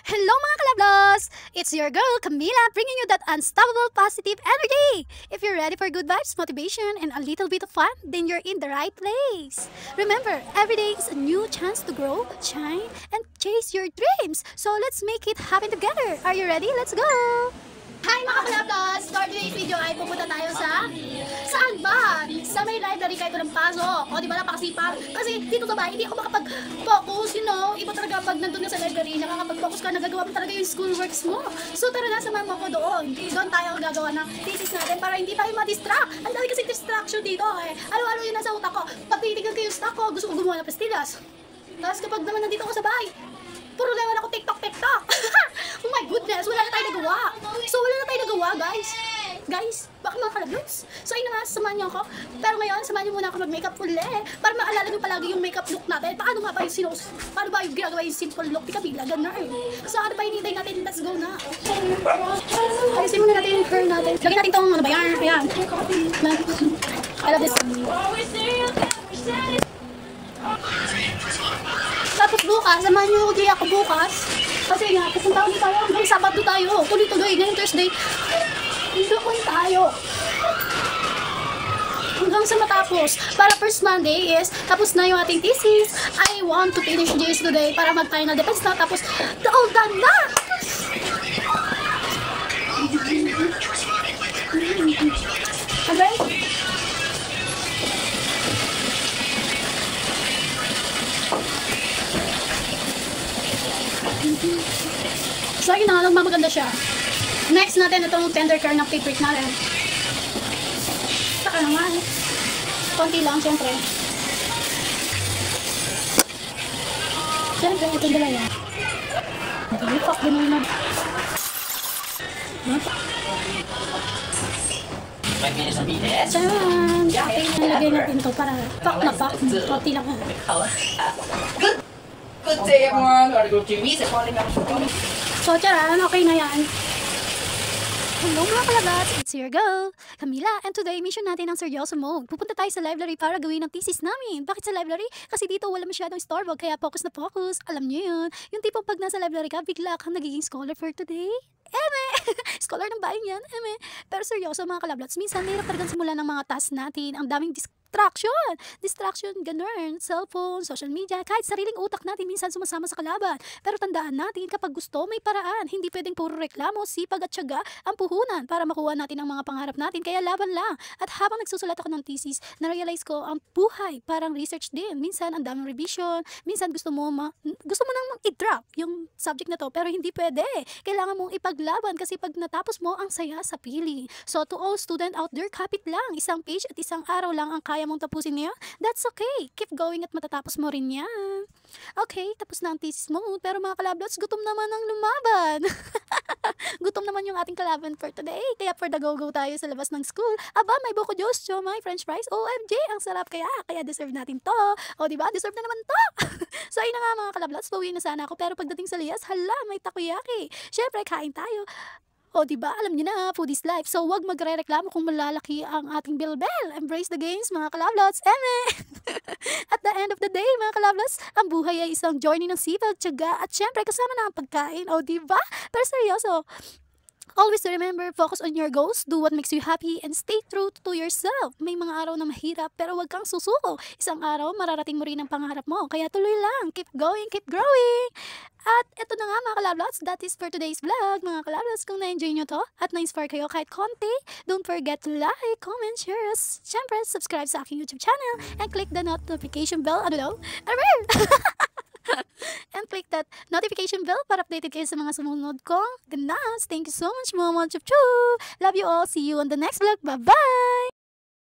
Hello mga kalablos! It's your girl Camila bringing you that unstoppable positive energy! If you're ready for good vibes, motivation, and a little bit of fun, then you're in the right place! Remember, every day is a new chance to grow, shine, and chase your dreams! So let's make it happen together! Are you ready? Let's go! Hi mga kalablos! For today's video ay pupunta tayo sa... Saan ba? Sa may library kahit walang pasok. O di ba napakasipag? Kasi dito sa bahay hindi ako makapag-focus, you know. Iba talaga pag nandun na sa library, nakakapag-focus ka, nagagawa mo talaga yung schoolworks mo. So tara na, samahan mo ko doon. Doon tayo gagawa ng thesis natin para hindi tayo ma-distract. Ang dami kasi distraction dito eh. Ano-ano yun nasa utak ko. Pag titigan ko yung stock ko, gusto ko gumawa ng pastillas. Tapos kapag naman nandito ako sa bahay, puro level ako TikTok. Oh my goodness, wala na tayo nagawa. So wala na tayo nagawa, guys. Guys, baka mga kalablos. So ayun na nga, samahan niyo ako. Pero ngayon, samahan niyo muna ako mag-makeup uli. Para maalala niyo palagi yung makeup look natin. Paano nga ba yung paano ba yung ginagawa yung simple look? Di kabila, ganun. So ano pa hinihintay natin? Let's go na. Alisin muna natin yung hair natin. Lagyan natin tong ano ba yan? Ayan. I love this. Tapos bukas, samahan niyo ako bukas. Kasi nga, pupunta ulit tayo hanggang Sabado tayo. Tuloy-tuloy, ngayong Thursday. Doon tayo. Hanggang sa matapos. Para first Monday is, tapos na yung ating thesis. I want to finish this today para mag-final defense na. Tapos, all done na! Okay? So yun na, maganda siya. Next natin itong tender car na favorite natin. Saka naman. Konti lang, syempre. Syempre, ito dalawa. Fuck, ganun na. Tcharan! Okay, nalagay natin ito para fuck na fuck. Konti lang. Good day everyone, gotta go to music calling out. So, tcharan, okay na yan. Hello mga kalabats, it's your girl, Camila, and today mission natin ang seryoso mode. Pupunta tayo sa library para gawin ang thesis namin. Bakit sa library? Kasi dito wala masyadong storeboard, kaya focus na focus. Alam niyo yun, yung tipong pag nasa library ka, bigla kang nagiging scholar for today. Scholar ng bayan yan, Pero seryoso mga kalabats, minsan mahirap talagang simulan ng mga task natin. Ang daming distraction, ganun, cellphone, social media, kahit sariling utak natin minsan sumasama sa kalaban. Pero tandaan natin, kapag gusto, may paraan. Hindi pwedeng puro reklamo, sipag at tiyaga ang puhunan para makuha natin ang mga pangarap natin. Kaya laban lang. At habang nagsusulat ako ng thesis, na-realize ko ang buhay parang research din. Minsan ang daming revision, minsan gusto mo nang i-drop yung subject na to, pero hindi pwede. Kailangan mong ipaglaban kasi pag natapos mo, ang saya sa pili. So to all student out there, kapit lang. Isang page at isang araw lang ang kaya mong tapusin niya, that's okay. Keep going at matatapos mo rin yan. Okay, tapos na ang thesis mo. Pero mga kalablots, gutom naman ang lumaban. Gutom naman yung ating kalaban for today. Kaya for the go-go tayo sa labas ng school. Aba, may buko Diyos, may french fries. OMG, ang sarap kaya. Kaya deserve natin to. O diba, deserve na naman to. So ayun na nga mga kalablots, pauwi na sana ako. Pero pagdating sa Lias, hala, may takoyaki. Syempre, kain tayo. O diba, alam niyo na, food is life. So wag magre-reklamo kung malalaki ang ating bilbel. Embrace the games, mga kalablots. At the end of the day, mga kalablots, ang buhay ay isang journey ng sipag, tiyaga, at syempre kasama na ang pagkain. O diba? Pero seryoso, always remember, focus on your goals, do what makes you happy, and stay true to yourself. May mga araw na mahirap, pero wag kang susuko. Isang araw, mararating mo rin ang pangarap mo. Kaya tuloy lang, keep going, keep growing. At eto na nga mga kalablots, that is for today's vlog. Mga kalablots, kung na-enjoy nyo to at na-inspire kayo kahit konti, don't forget to like, comment, share us. Siyempre, subscribe sa aking YouTube channel and click the notification bell. And click that notification bell para updated kayo sa mga sumunod kong ganas. Thank you so much, Mama Chup Chup. Love you all. See you on the next vlog. Bye-bye!